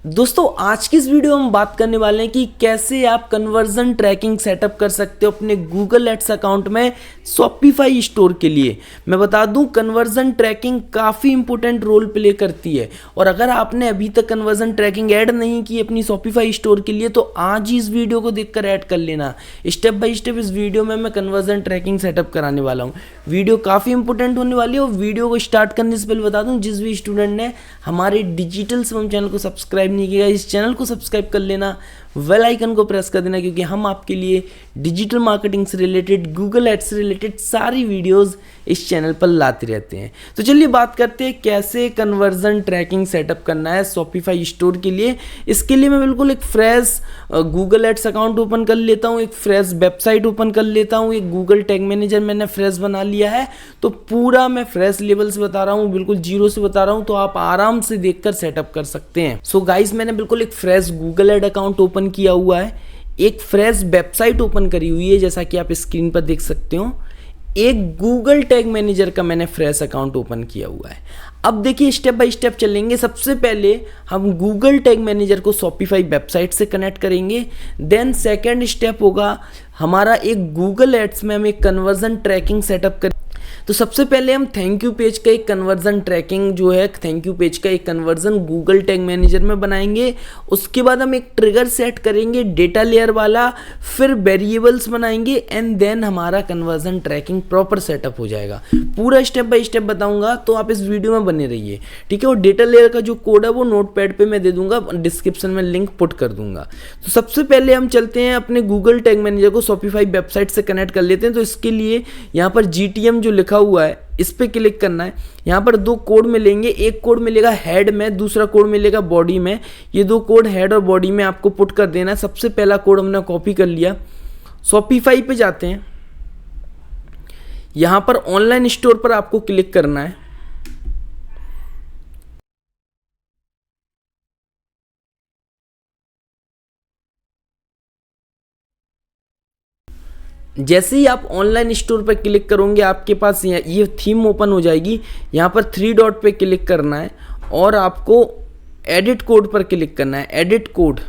दोस्तों आज की इस वीडियो में हम बात करने वाले हैं कि कैसे आप कन्वर्जन ट्रैकिंग सेटअप कर सकते हो अपने गूगल एड्स अकाउंट में शॉपिफाई स्टोर के लिए। मैं बता दूं कन्वर्जन ट्रैकिंग काफ़ी इंपॉर्टेंट रोल प्ले करती है और अगर आपने अभी तक कन्वर्जन ट्रैकिंग ऐड नहीं की अपनी शॉपिफाई स्टोर के लिए तो आज ही इस वीडियो को देखकर ऐड कर लेना। स्टेप बाय स्टेप इस वीडियो में मैं कन्वर्जन ट्रैकिंग सेटअप कराने वाला हूँ। वीडियो काफ़ी इंपॉर्टेंट होने वाली है और वीडियो को स्टार्ट करने से पहले बता दूँ जिस भी स्टूडेंट ने हमारे डिजिटल स्वयं चैनल को सब्सक्राइब नहीं किया इस चैनल को सब्सक्राइब कर लेना, बेल आइकन को प्रेस कर देना क्योंकि हम आपके लिए डिजिटल मार्केटिंग से रिलेटेड गूगल एड्स से रिलेटेड सारी वीडियोस इस चैनल पर लाते रहते हैं। तो चलिए बात करते हैं कैसे कन्वर्जन ट्रैकिंग सेटअप करना है शॉपिफाई स्टोर के लिए। इसके लिए मैं बिल्कुल एक fresh Google Ads account open कर लेता हूँ, एक फ्रेश वेबसाइट ओपन कर लेता हूँ, एक गूगल टैग मैनेजर मैंने फ्रेश बना लिया है। तो पूरा मैं फ्रेश लेवल से बता रहा हूँ, बिल्कुल जीरो से बता रहा हूँ, तो आप आराम से देखकर सेटअप कर सकते हैं। सो गाइस मैंने बिल्कुल एक fresh Google ad account open किया हुआ है, एक फ्रेश वेबसाइट ओपन करी हुई है जैसा कि आप स्क्रीन पर देख सकते हो, एक गूगल टैग मैनेजर का मैंने फ्रेश अकाउंट ओपन किया हुआ है। अब देखिए स्टेप बाय स्टेप चलेंगे। सबसे पहले हम गूगल टैग मैनेजर को शॉपिफाई वेबसाइट से कनेक्ट करेंगे। देन सेकंड स्टेप होगा हमारा एक गूगल एड्स में हम एक कन्वर्जन ट्रैकिंग सेटअप करें। तो सबसे पहले हम थैंक यू पेज का एक कन्वर्जन ट्रैकिंग जो है थैंक यू पेज का एक कन्वर्जन गूगल टैग मैनेजर में बनाएंगे। उसके बाद हम एक ट्रिगर सेट करेंगे डेटा लेयर वाला, फिर वेरिएबल्स बनाएंगे एंड देन हमारा कन्वर्जन ट्रैकिंग प्रॉपर सेटअप हो जाएगा। पूरा स्टेप बाय स्टेप बताऊंगा तो आप इस वीडियो में बने रहिए, ठीक है। और डेटा लेयर का जो कोड है वो नोटपैड पे मैं दे दूंगा, डिस्क्रिप्शन में लिंक पुट कर दूंगा। तो सबसे पहले हम चलते हैं अपने गूगल टैग मैनेजर को शॉपिफाई वेबसाइट से कनेक्ट कर लेते हैं। तो इसके लिए यहाँ पर GTM जो लिखा हुआ है इस पे क्लिक करना है। यहाँ पर दो कोड मिलेंगे, एक कोड मिलेगा हेड में, दूसरा कोड मिलेगा बॉडी में। ये दो कोड हेड और बॉडी में आपको पुट कर देना है। सबसे पहला कोड हमने कॉपी कर लिया। शॉपिफाई पे जाते हैं, यहाँ पर ऑनलाइन स्टोर पर आपको क्लिक करना है। जैसे ही आप ऑनलाइन स्टोर पर क्लिक करोगे आपके पास ये थीम ओपन हो जाएगी। यहाँ पर 3 डॉट पे क्लिक करना है और आपको एडिट कोड पर क्लिक करना है। एडिट कोड,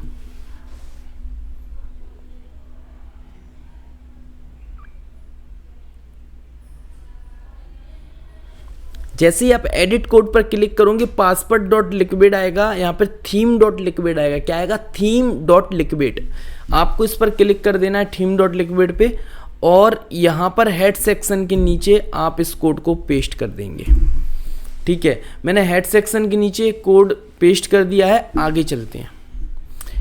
जैसे ही आप एडिट कोड पर क्लिक करोगे पासवर्ड डॉट लिक्विड आएगा, यहाँ पर थीम डॉट लिक्विड आएगा। क्या आएगा? Theme dot liquid. आपको इस पर क्लिक कर देना है थीम डॉट लिक्विड पे और यहाँ पर हेड सेक्शन के नीचे आप इस कोड को पेस्ट कर देंगे, ठीक है। मैंने हेड सेक्शन के नीचे कोड पेस्ट कर दिया है। आगे चलते हैं।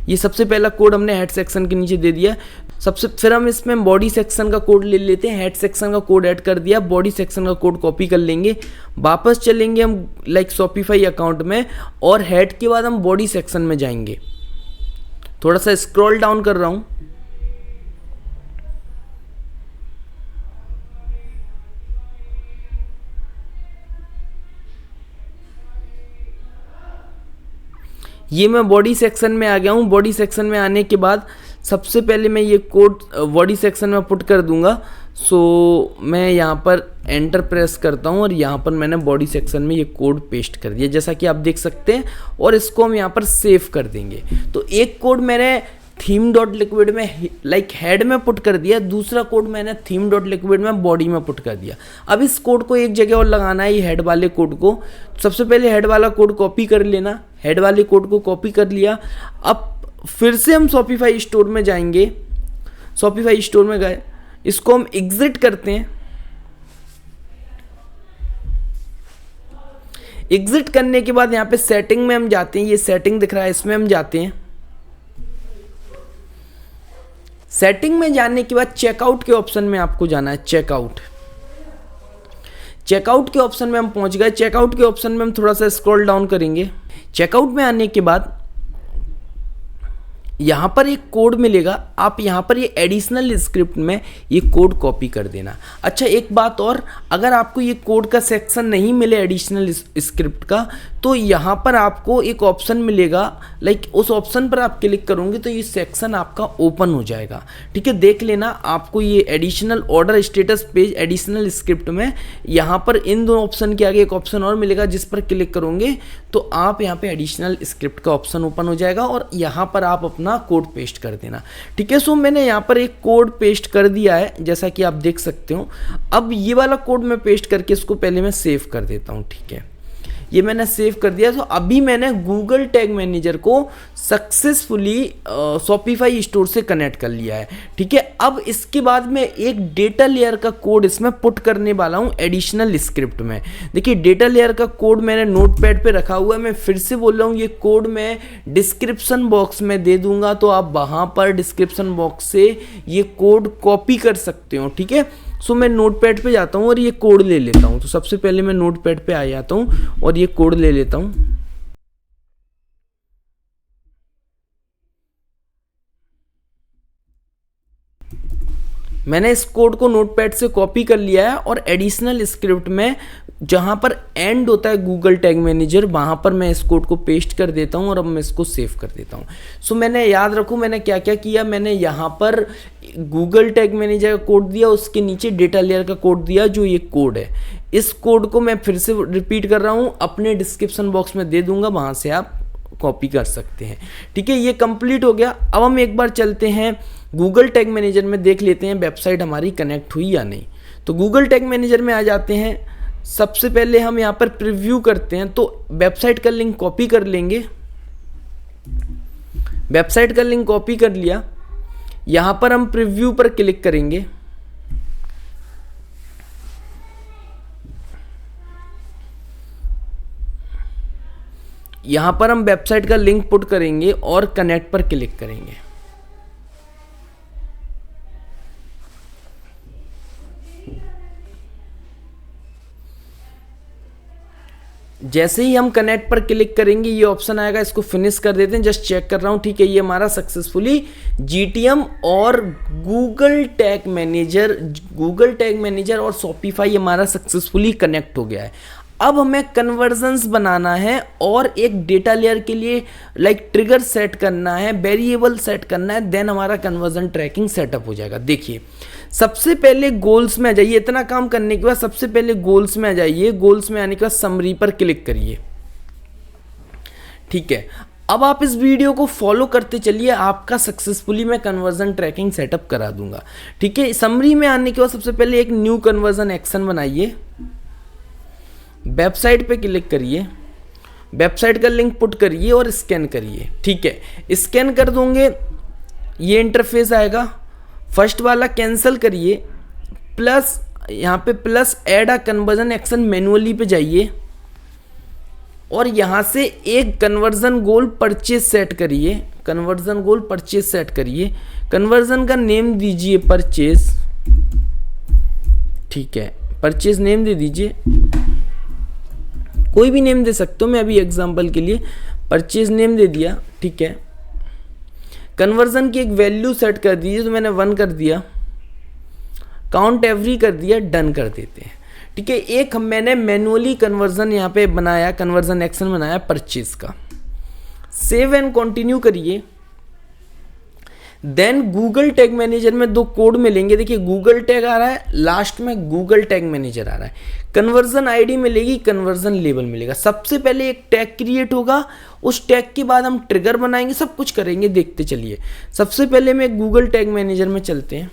ये सबसे पहला कोड हमने हेड सेक्शन के नीचे दे दिया। फिर हम इसमें बॉडी सेक्शन का कोड ले लेते हैं। हेड सेक्शन का कोड ऐड कर दिया, बॉडी सेक्शन का कोड कॉपी कर लेंगे। वापस चलेंगे हम लाइक शॉपिफाई अकाउंट में और हेड के बाद हम बॉडी सेक्शन में जाएंगे। थोड़ा सा स्क्रॉल डाउन कर रहा हूँ। ये मैं बॉडी सेक्शन में आ गया हूँ। बॉडी सेक्शन में आने के बाद सबसे पहले मैं ये कोड बॉडी सेक्शन में पुट कर दूंगा। सो मैं यहाँ पर एंटर प्रेस करता हूँ और यहाँ पर मैंने बॉडी सेक्शन में ये कोड पेस्ट कर दिया जैसा कि आप देख सकते हैं और इसको हम यहाँ पर सेव कर देंगे। तो एक कोड मैंने थीम डॉट लिक्विड में लाइक हेड में पुट कर दिया, दूसरा कोड मैंने थीम डॉट लिक्विड में बॉडी में पुट कर दिया। अब इस कोड को एक जगह और लगाना है, ये हेड वाले कोड को। सबसे पहले हेड वाला कोड कॉपी कर लेना। हेड वाले कोड को कॉपी कर लिया। अब फिर से हम शॉपिफाई स्टोर में जाएंगे। शॉपिफाई स्टोर में गए, इसको हम एग्जिट करते हैं। एग्जिट करने के बाद यहाँ पे सेटिंग में हम जाते हैं। ये सेटिंग दिख रहा है, इसमें हम जाते हैं। सेटिंग में जाने के बाद चेकआउट के ऑप्शन में आपको जाना है। चेकआउट के ऑप्शन में हम पहुंच गए। चेकआउट के ऑप्शन में हम थोड़ा सा स्क्रॉल डाउन करेंगे। चेकआउट में आने के बाद यहाँ पर एक कोड मिलेगा, आप यहाँ पर ये एडिशनल स्क्रिप्ट में ये कोड कॉपी कर देना। अच्छा एक बात और, अगर आपको ये कोड का सेक्शन नहीं मिले एडिशनल स्क्रिप्ट का, तो यहाँ पर आपको एक ऑप्शन मिलेगा, लाइक उस ऑप्शन पर आप क्लिक करोगे तो ये सेक्शन आपका ओपन हो जाएगा। ठीक है, देख लेना आपको ये additional order status page additional script में यहाँ पर इन दो ऑप्शन के आगे एक ऑप्शन और मिलेगा, जिस पर क्लिक करोगे तो आप यहाँ पे एडिशनल स्क्रिप्ट का ऑप्शन ओपन हो जाएगा और यहाँ पर आप अपना कोड पेस्ट कर देना। ठीक है, सो मैंने यहाँ पर एक कोड पेस्ट कर दिया है, जैसा कि आप देख सकते हो। अब ये वाला कोड मैं पेस्ट करके इसको पहले मैं सेव कर देता हूँ। ठीक है, ये मैंने सेव कर दिया। तो अभी मैंने गूगल टैग मैनेजर को सक्सेसफुली शॉपिफाई स्टोर से कनेक्ट कर लिया है। ठीक है, अब इसके बाद मैं एक डेटा लेयर का कोड इसमें पुट करने वाला हूँ एडिशनल स्क्रिप्ट में। देखिए डेटा लेयर का कोड मैंने नोटपैड पे रखा हुआ है, मैं फिर से बोल रहा हूँ ये कोड मैं डिस्क्रिप्शन बॉक्स में दे दूंगा, तो आप वहाँ पर डिस्क्रिप्शन बॉक्स से ये कोड कॉपी कर सकते हो। ठीक है, सो मैं नोटपैड पे जाता हूँ और ये कोड ले लेता हूँ। तो सबसे पहले मैं नोटपैड पे आ जाता हूँ और ये कोड ले लेता हूँ। मैंने इस कोड को नोटपैड से कॉपी कर लिया है और एडिशनल स्क्रिप्ट में जहाँ पर एंड होता है गूगल टैग मैनेजर, वहाँ पर मैं इस कोड को पेस्ट कर देता हूँ और अब मैं इसको सेव कर देता हूँ। सो मैंने याद रखूँ मैंने क्या क्या किया, मैंने यहाँ पर गूगल टैग मैनेजर का कोड दिया, उसके नीचे डेटा लेयर का कोड दिया, जो ये कोड है। इस कोड को मैं फिर से रिपीट कर रहा हूँ, अपने डिस्क्रिप्शन बॉक्स में दे दूंगा, वहाँ से आप कॉपी कर सकते हैं। ठीक है, ये कंप्लीट हो गया। अब हम एक बार चलते हैं गूगल टैग मैनेजर में, देख लेते हैं वेबसाइट हमारी कनेक्ट हुई या नहीं। तो गूगल टैग मैनेजर में आ जाते हैं। सबसे पहले हम यहाँ पर प्रीव्यू करते हैं, तो वेबसाइट का लिंक कॉपी कर लेंगे। वेबसाइट का लिंक कॉपी कर लिया, यहाँ पर हम प्रीव्यू पर क्लिक करेंगे। यहाँ पर हम वेबसाइट का लिंक पुट करेंगे और कनेक्ट पर क्लिक करेंगे। जैसे ही हम कनेक्ट पर क्लिक करेंगे ये ऑप्शन आएगा, इसको फिनिश कर देते हैं। जस्ट चेक कर रहा हूँ। ठीक है, ये हमारा सक्सेसफुली जीटीएम और गूगल टैग मैनेजर और शॉपिफाई हमारा सक्सेसफुली कनेक्ट हो गया है। अब हमें कन्वर्जन्स बनाना है और एक डेटा लेयर के लिए लाइक ट्रिगर सेट करना है, वेरिएबल सेट करना है, देन हमारा कन्वर्जन ट्रैकिंग सेटअप हो जाएगा। देखिए सबसे पहले गोल्स में आ जाइए। इतना काम करने के बाद सबसे पहले गोल्स में आ जाइए। गोल्स में आने के बाद समरी पर क्लिक करिए। ठीक है, अब आप इस वीडियो को फॉलो करते चलिए, आपका सक्सेसफुली मैं कन्वर्जन ट्रैकिंग सेटअप करा दूंगा। ठीक है, समरी में आने के बाद सबसे पहले एक न्यू कन्वर्जन एक्शन बनाइए। वेबसाइट पे क्लिक करिए, वेबसाइट का लिंक पुट करिए और स्कैन करिए। ठीक है, स्कैन कर दोगे ये इंटरफेस आएगा। फर्स्ट वाला कैंसिल करिए, प्लस यहाँ पे plus add a conversion action manually पे जाइए और यहाँ से एक कन्वर्जन गोल परचेज सेट करिए। कन्वर्जन गोल परचेज सेट करिए, कन्वर्जन का नेम दीजिए परचेज। ठीक है, परचेज नेम दे दीजिए, कोई भी नेम दे सकते हो, मैं अभी एग्जांपल के लिए परचेज नेम दे दिया। ठीक है, कन्वर्जन की एक वैल्यू सेट कर दीजिए, तो मैंने 1 कर दिया। काउंट एवरी कर दिया, डन कर देते हैं। ठीक है, एक मैंने मैनुअली कन्वर्जन यहाँ पे बनाया, कन्वर्जन एक्शन बनाया परचेज का। सेव एंड कंटिन्यू करिए। देन गूगल टैग मैनेजर में 2 कोड मिलेंगे। देखिए गूगल टैग आ रहा है, लास्ट में गूगल टैग मैनेजर आ रहा है। कन्वर्जन आईडी मिलेगी, कन्वर्जन लेबल मिलेगा। सबसे पहले एक टैग क्रिएट होगा, उस टैग के बाद हम ट्रिगर बनाएंगे, सब कुछ करेंगे, देखते चलिए। सबसे पहले मैं गूगल टैग मैनेजर में चलते हैं।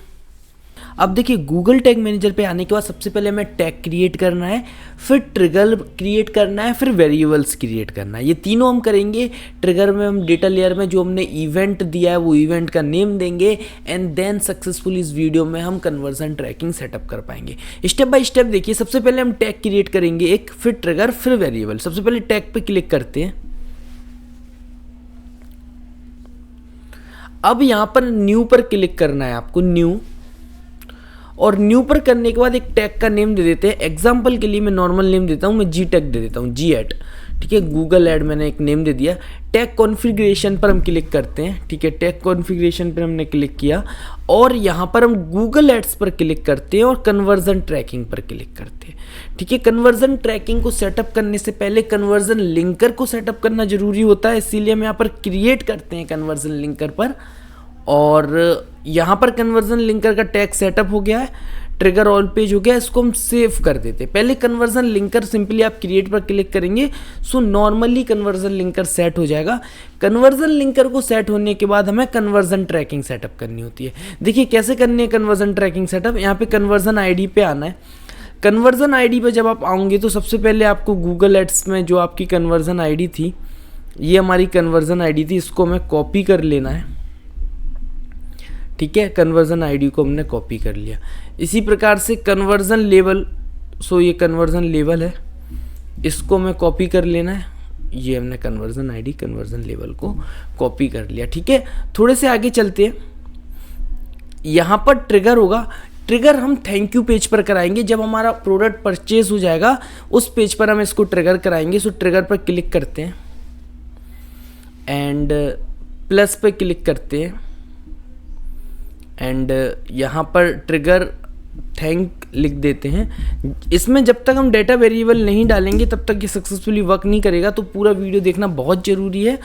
अब देखिए गूगल टैग मैनेजर पे आने के बाद सबसे पहले हमें टैग क्रिएट करना है, फिर ट्रिगर क्रिएट करना है, फिर वेरिएबल्स क्रिएट करना है। ये तीनों हम करेंगे। ट्रिगर में हम डेटा लेयर में जो हमने इवेंट दिया है वो इवेंट का नेम देंगे एंड देन सक्सेसफुली इस वीडियो में हम कन्वर्जन ट्रैकिंग सेटअप कर पाएंगे। स्टेप बाय स्टेप देखिए। सबसे पहले हम टैग क्रिएट करेंगे एक, फिर ट्रिगर, फिर वेरिएबल। सबसे पहले टैग पे क्लिक करते हैं। अब यहाँ पर न्यू पर क्लिक करना है आपको, न्यू। और न्यू पर करने के बाद एक टैग का नेम दे देते हैं। एग्जाम्पल के लिए मैं नॉर्मल नेम देता हूँ, मैं जी टैग दे देता हूँ, जी एट। ठीक है, गूगल ऐड मैंने एक नेम दे दिया। टैग कॉन्फ़िगरेशन पर हम क्लिक करते हैं। ठीक है, टैग कॉन्फ़िगरेशन पर हमने क्लिक किया और यहाँ पर हम गूगल एड्स पर क्लिक करते हैं और कन्वर्जन ट्रैकिंग पर क्लिक करते हैं। ठीक है, कन्वर्जन ट्रैकिंग को सेटअप करने से पहले कन्वर्जन लिंकर को सेटअप करना जरूरी होता है, इसीलिए हम यहाँ पर क्रिएट करते हैं कन्वर्जन लिंकर पर। और यहाँ पर कन्वर्जन लिंकर का टैग सेटअप हो गया है, ट्रिगर ऑल पेज हो गया, इसको हम सेव कर देते हैं। पहले कन्वर्जन लिंकर सिंपली आप क्रिएट पर क्लिक करेंगे so normally conversion linker set हो जाएगा। कन्वर्जन लिंकर को सेट होने के बाद हमें कन्वर्जन ट्रैकिंग सेटअप करनी होती है। देखिए कैसे करनी है कन्वर्जन ट्रैकिंग सेटअप। यहाँ पे कन्वर्जन आईडी पे आना है। कन्वर्जन आईडी पे जब आप आओगे तो सबसे पहले आपको गूगल एड्स में जो आपकी कन्वर्जन आईडी थी, ये हमारी कन्वर्जन आईडी थी, इसको हमें कॉपी कर लेना है। ठीक है, कन्वर्जन आईडी को हमने कॉपी कर लिया। इसी प्रकार से कन्वर्जन लेवल, सो ये कन्वर्जन लेवल है, इसको हमें कॉपी कर लेना है। ये हमने कन्वर्जन आईडी कन्वर्जन लेवल को कॉपी कर लिया। ठीक है, थोड़े से आगे चलते हैं। यहाँ पर ट्रिगर होगा, ट्रिगर हम थैंक यू पेज पर कराएंगे। जब हमारा प्रोडक्ट परचेज हो जाएगा उस पेज पर हम इसको ट्रिगर कराएंगे। सो ट्रिगर पर क्लिक करते हैं एंड प्लस पे क्लिक करते हैं एंड यहाँ पर ट्रिगर थैंक लिख देते हैं। इसमें जब तक हम डेटा वेरिएबल नहीं डालेंगे तब तक ये सक्सेसफुली वर्क नहीं करेगा, तो पूरा वीडियो देखना बहुत ज़रूरी है।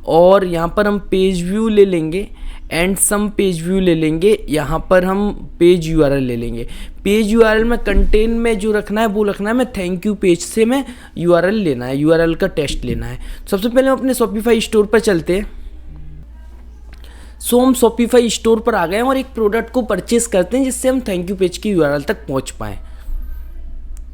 और यहाँ पर हम पेज व्यू ले लेंगे एंड सम पेज व्यू ले लेंगे। यहाँ पर हम पेज यूआरएल ले लेंगे। पेज यूआरएल में कंटेंट में जो रखना है वो रखना है, मैं थैंक यू पेज से मैं यूआरएल लेना है, यूआरएल का टेस्ट लेना है। सबसे पहले हम अपने शॉपिफाई स्टोर पर चलते हैं। सो हम शॉपिफाई स्टोर पर आ गए हैं और एक प्रोडक्ट को परचेस करते हैं जिससे हम थैंक यू पेज की यूआरएल तक पहुंच पाएँ।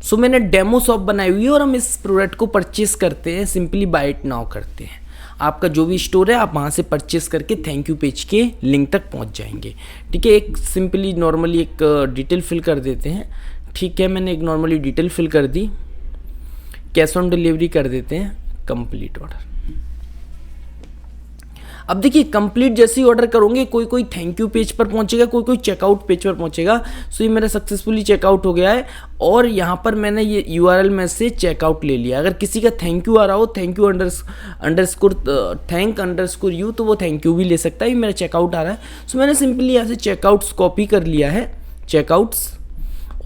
सो मैंने डेमो शॉप बनाई हुई है और हम इस प्रोडक्ट को परचेस करते हैं, सिंपली बाय इट नाउ करते हैं। आपका जो भी स्टोर है आप वहाँ से परचेस करके थैंक यू पेज के लिंक तक पहुँच जाएंगे। ठीक है, एक सिंपली नॉर्मली एक डिटेल फिल कर देते हैं। ठीक है, मैंने एक नॉर्मली डिटेल फिल कर दी। कैश ऑन डिलीवरी कर देते हैं, कंप्लीट ऑर्डर। अब देखिए कंप्लीट जैसे ही ऑर्डर करोगे कोई कोई थैंक यू पेज पर पहुंचेगा, कोई कोई चेकआउट पेज पर पहुंचेगा। सो ये मेरा सक्सेसफुली चेकआउट हो गया है और यहाँ पर मैंने ये यूआरएल में से चेकआउट ले लिया। अगर किसी का थैंक यू आ रहा हो, थैंक यू अंडरस्कोर यू, तो वो थैंक यू भी ले सकता है। ये मेरा चेकआउट आ रहा है। सो मैंने सिंपली यहाँ से चेकआउट्स कॉपी कर लिया है, चेकआउट्स,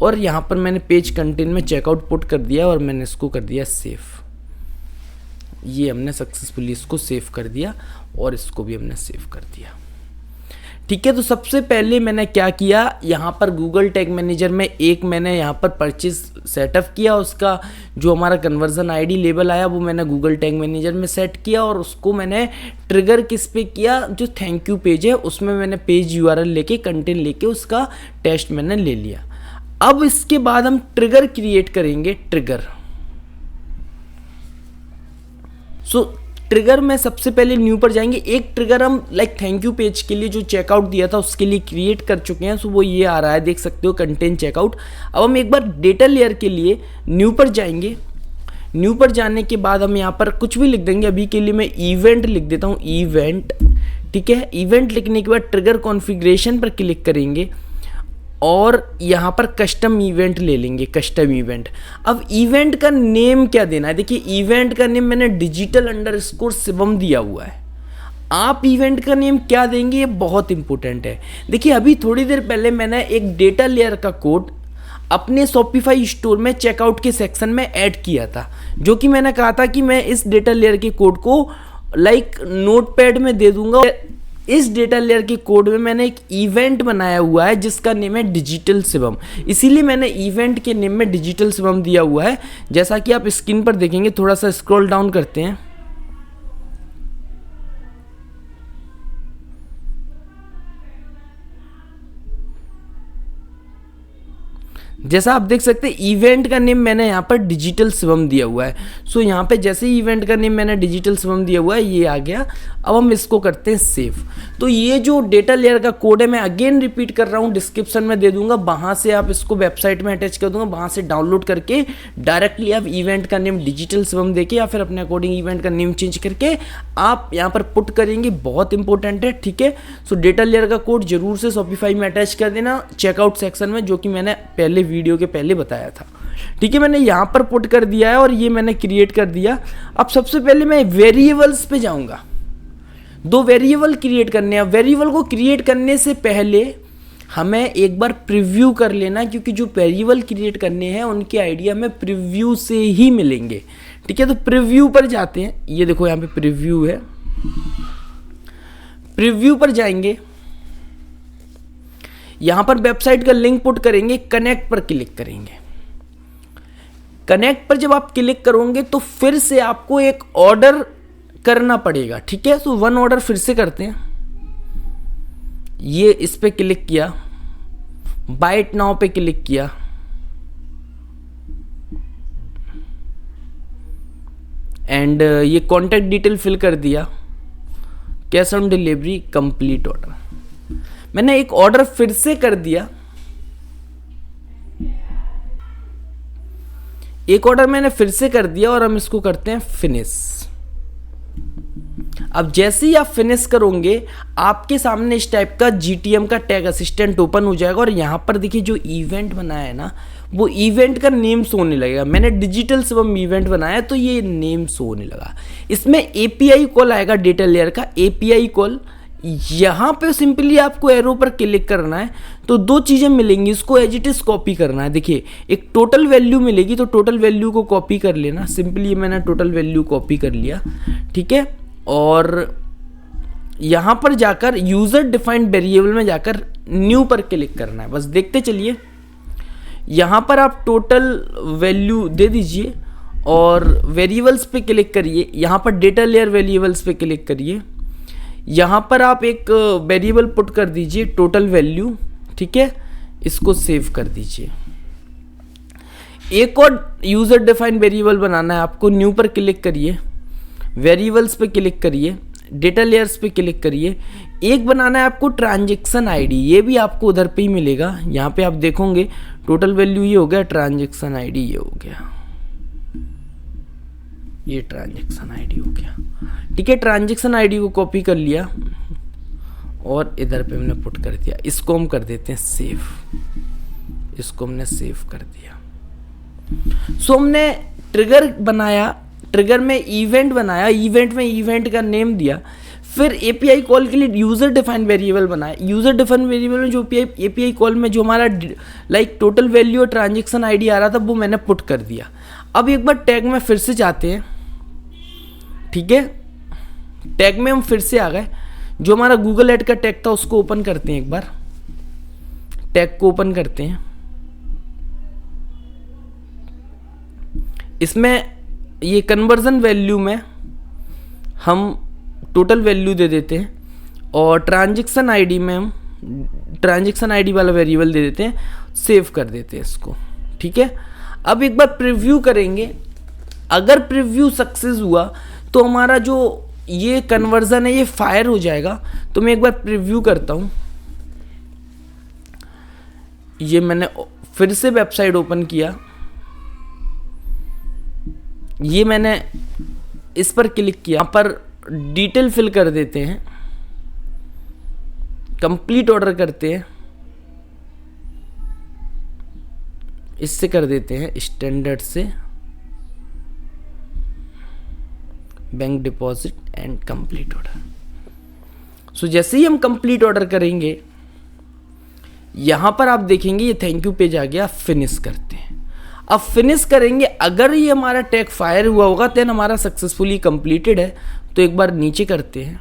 और यहाँ पर मैंने पेज कंटेंट में चेकआउट पुट कर दिया और मैंने इसको कर दिया सेव। ये हमने सक्सेसफुली इसको सेव कर दिया और इसको भी हमने सेव कर दिया। ठीक है, तो सबसे पहले मैंने क्या किया, यहाँ पर गूगल टैग मैनेजर में एक मैंने यहाँ पर परचेज सेटअप किया। उसका जो हमारा कन्वर्जन आईडी लेबल आया वो मैंने गूगल टैग मैनेजर में सेट किया और उसको मैंने ट्रिगर किस पे किया, जो थैंक यू पेज है उसमें मैंने पेज यूआरएल लेके कंटेंट लेके उसका टेस्ट मैंने ले लिया। अब इसके बाद हम ट्रिगर क्रिएट करेंगे। ट्रिगर, सो ट्रिगर में सबसे पहले न्यू पर जाएंगे। एक ट्रिगर हम लाइक थैंक यू पेज के लिए जो चेकआउट दिया था उसके लिए क्रिएट कर चुके हैं। सो वो ये आ रहा है, देख सकते हो, कंटेंट चेकआउट। अब हम एक बार डेटा लेयर के लिए न्यू पर जाएंगे। न्यू पर जाने के बाद हम यहाँ पर कुछ भी लिख देंगे। अभी के लिए मैं इवेंट लिख देता हूँ, इवेंट। ठीक है, इवेंट लिखने के बाद ट्रिगर कॉन्फ़िगरेशन पर क्लिक करेंगे और यहाँ पर कस्टम इवेंट ले लेंगे, कस्टम इवेंट। अब इवेंट का नेम क्या देना है, देखिए इवेंट का नेम मैंने डिजिटल अंडरस्कोर शिवम दिया हुआ है। आप इवेंट का नेम क्या देंगे ये बहुत इंपॉर्टेंट है। देखिए अभी थोड़ी देर पहले मैंने एक डेटा लेयर का कोड अपने शॉपिफाई स्टोर में चेकआउट के सेक्शन में ऐड किया था, जो कि मैंने कहा था कि मैं इस डेटा लेयर के कोड को लाइक नोटपैड में दे दूंगा। इस डेटा लेयर के कोड में मैंने एक इवेंट बनाया हुआ है जिसका नेम है डिजिटल शिवम, इसीलिए मैंने इवेंट के नेम में डिजिटल शिवम दिया हुआ है। जैसा कि आप स्क्रीन पर देखेंगे, थोड़ा सा स्क्रॉल डाउन करते हैं, जैसा आप देख सकते हैं इवेंट का नेम मैंने यहाँ पर डिजिटल शिवम दिया हुआ है। सो यहाँ पे जैसे ही इवेंट का नेम मैंने डिजिटल शिवम दिया हुआ है ये आ गया। अब हम इसको करते हैं सेव। तो ये जो डेटा लेयर का कोड है मैं अगेन रिपीट कर रहा हूँ, डिस्क्रिप्शन में दे दूंगा, वहाँ से आप इसको वेबसाइट में अटैच कर दूंगा, वहाँ से डाउनलोड करके डायरेक्टली आप इवेंट का नेम डिजिटल शिवम देके या फिर अपने अकॉर्डिंग इवेंट का नेम चेंज करके आप यहाँ पर पुट करेंगे। बहुत इंपॉर्टेंट है, ठीक है। सो डेटा लेयर का कोड जरूर से शॉपिफाई में अटैच कर देना चेकआउट सेक्शन में, जो कि मैंने पहले वीडियो के पहले बताया था, ठीक है, मैंने यहाँ पर पुट कर दिया है और ये मैंने क्रिएट कर दिया। अब सबसे पहले मैं वेरिएबल्स पे जाऊँगा, 2 वेरिएबल क्रिएट करने हैं। वेरिएबल को क्रिएट करने से पहले हमें एक बार प्रीव्यू कर लेना, क्योंकि जो वेरिएबल क्रिएट करने हैं उनके आइडिया हमें प्रीव्यू से ही मिलेंगे। ठीक है, तो प्रीव्यू पर जाते हैं। ये देखो यहाँ पे प्रीव्यू है, प्रीव्यू पर जाएंगे, यहां पर वेबसाइट का लिंक पुट करेंगे, कनेक्ट पर क्लिक करेंगे। कनेक्ट पर जब आप क्लिक करोगे तो फिर से आपको एक ऑर्डर करना पड़ेगा। ठीक है, तो 1 ऑर्डर फिर से करते हैं। ये इस पे क्लिक किया, बाइट नाउ पे क्लिक किया, एंड ये कॉन्टैक्ट डिटेल फिल कर दिया, cash on delivery, complete order. मैंने एक ऑर्डर फिर से कर दिया, एक ऑर्डर मैंने फिर से कर दिया और हम इसको करते हैं फिनिश। अब जैसे ही आप फिनिश करोगे आपके सामने इस टाइप का GTM का टैग असिस्टेंट ओपन हो जाएगा और यहाँ पर देखिए जो इवेंट बनाया है ना, वो इवेंट का नेम शो होने लगेगा। मैंने डिजिटल शिवम इवेंट बनाया तो ये नेम शो होने लगा। इसमें API कॉल आएगा, डेटा लेयर का API कॉल। यहाँ पे सिंपली आपको एरो पर क्लिक करना है तो 2 चीज़ें मिलेंगी, इसको एज इट इज कॉपी करना है। देखिए एक टोटल वैल्यू मिलेगी, तो टोटल वैल्यू को कॉपी कर लेना। सिंपली मैंने टोटल वैल्यू कॉपी कर लिया। ठीक है, और यहाँ पर जाकर यूज़र डिफाइंड वेरिएबल में जाकर न्यू पर क्लिक करना है। बस देखते चलिए, यहाँ पर आप टोटल वैल्यू दे दीजिए और वेरिएबल्स पे क्लिक करिए। यहाँ पर डेटा लेयर वेरिएबल्स पे क्लिक करिए, यहाँ पर आप एक वेरिएबल पुट कर दीजिए टोटल वैल्यू। ठीक है, इसको सेव कर दीजिए। एक और यूज़र डिफाइंड वेरिएबल बनाना है आपको। न्यू पर क्लिक करिए, वेरिएबल्स पे क्लिक करिए, डेटा लेयर्स पे क्लिक करिए। एक बनाना है आपको ट्रांजैक्शन आईडी, ये भी आपको उधर पे ही मिलेगा। यहाँ पे आप देखोगे टोटल वैल्यू ये हो गया, ट्रांजैक्शन आईडी ये हो गया, ये ट्रांजैक्शन आईडी हो गया। ठीक है, ट्रांजैक्शन आईडी को कॉपी कर लिया और इधर पे हमने पुट कर दिया। इसको हम कर देते हैं सेव, इसको हमने सेव कर दिया। सो हमने ट्रिगर बनाया, ट्रिगर में इवेंट बनाया, इवेंट में इवेंट का नेम दिया, फिर API कॉल के लिए यूज़र डिफाइंड वेरिएबल बनाया। यूज़र डिफाइंड वेरिएबल में जो API कॉल में जो हमारा लाइक टोटल वैल्यू और ट्रांजैक्शन आईडी आ रहा था वो मैंने पुट कर दिया। अब एक बार टैग में फिर से जाते हैं। ठीक है, टैग में हम फिर से आ गए। जो हमारा गूगल ऐड का टैग था उसको ओपन करते हैं, एक बार टैग को ओपन करते हैं। इसमें ये कन्वर्जन वैल्यू में हम टोटल वैल्यू दे देते हैं और ट्रांजैक्शन आईडी में हम ट्रांजैक्शन आईडी वाला वेरिएबल दे देते हैं, सेव कर देते हैं इसको। ठीक है, अब एक बार प्रीव्यू करेंगे। अगर प्रीव्यू सक्सेस हुआ तो हमारा जो ये कन्वर्जन है ये फायर हो जाएगा। तो मैं एक बार प्रीव्यू करता हूँ। ये मैंने फिर से वेबसाइट ओपन किया, ये मैंने इस पर क्लिक किया, यहाँ पर डिटेल फिल कर देते हैं, कंप्लीट ऑर्डर करते हैं, इससे कर देते हैं स्टैंडर्ड से bank deposit and complete order. So जैसे ही हम कंप्लीट ऑर्डर करेंगे यहां पर आप देखेंगे ये थैंक यू पेज आ गया। फिनिश करते हैं। अब फिनिश करेंगे, अगर ये हमारा टैग फायर हुआ होगा देन हमारा सक्सेसफुली कंप्लीटेड है। तो एक बार नीचे करते हैं,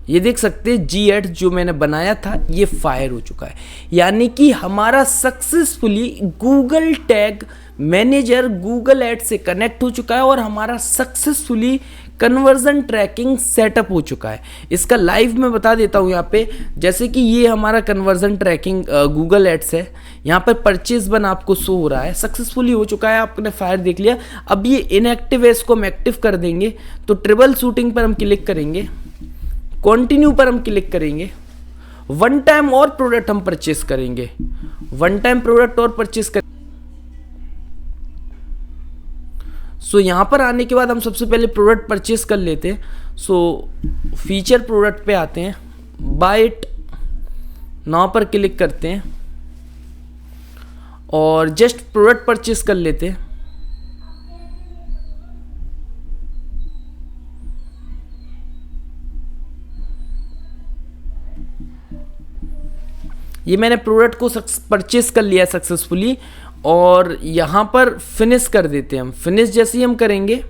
ये देख सकते हैं G8 जो मैंने बनाया था ये फायर हो चुका है, यानी कि हमारा successfully Google tag manager Google ad से कनेक्ट हो चुका है और हमारा सक्सेसफुली कन्वर्जन ट्रैकिंग सेटअप हो चुका है। इसका लाइव मैं बता देता हूँ यहाँ पे, जैसे कि ये हमारा कन्वर्जन ट्रैकिंग गूगल एड्स है, यहाँ पर परचेज बन आपको शो हो रहा है, सक्सेसफुली हो चुका है, आपने फायर देख लिया। अब ये इनएक्टिव है, इसको हम एक्टिव कर देंगे। तो ट्रिबल शूटिंग पर हम क्लिक करेंगे, कंटिन्यू पर हम क्लिक करेंगे, वन टाइम और प्रोडक्ट हम परचेस करेंगे, वन टाइम प्रोडक्ट और परचेस करेंगे। सो यहाँ पर आने के बाद हम सबसे पहले प्रोडक्ट परचेस कर लेते हैं। सो फीचर प्रोडक्ट पे आते हैं, बाय इट नाउ पर क्लिक करते हैं और जस्ट प्रोडक्ट परचेस कर लेते हैं। ये मैंने प्रोडक्ट को परचेस कर लिया सक्सेसफुली और यहाँ पर फिनिश कर देते हैं हम। फिनिश जैसे ही हम करेंगे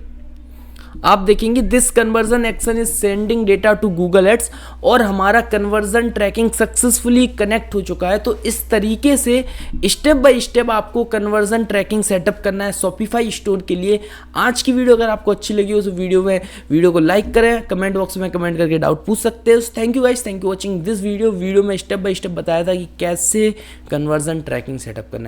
आप देखेंगे this conversion action is sending data to Google Ads और हमारा कन्वर्जन ट्रैकिंग सक्सेसफुली कनेक्ट हो चुका है। तो इस तरीके से स्टेप बाय स्टेप आपको कन्वर्जन ट्रैकिंग सेटअप करना है शॉपिफाई स्टोर के लिए। आज की वीडियो अगर आपको अच्छी लगी हो तो वीडियो को लाइक करें, कमेंट बॉक्स में कमेंट करके डाउट पूछ सकते हैं। Thank you guys, thank you watching this video में स्टेप बाय स्टेप बताया था कि कैसे कन्वर्जन ट्रैकिंग सेटअप करना है।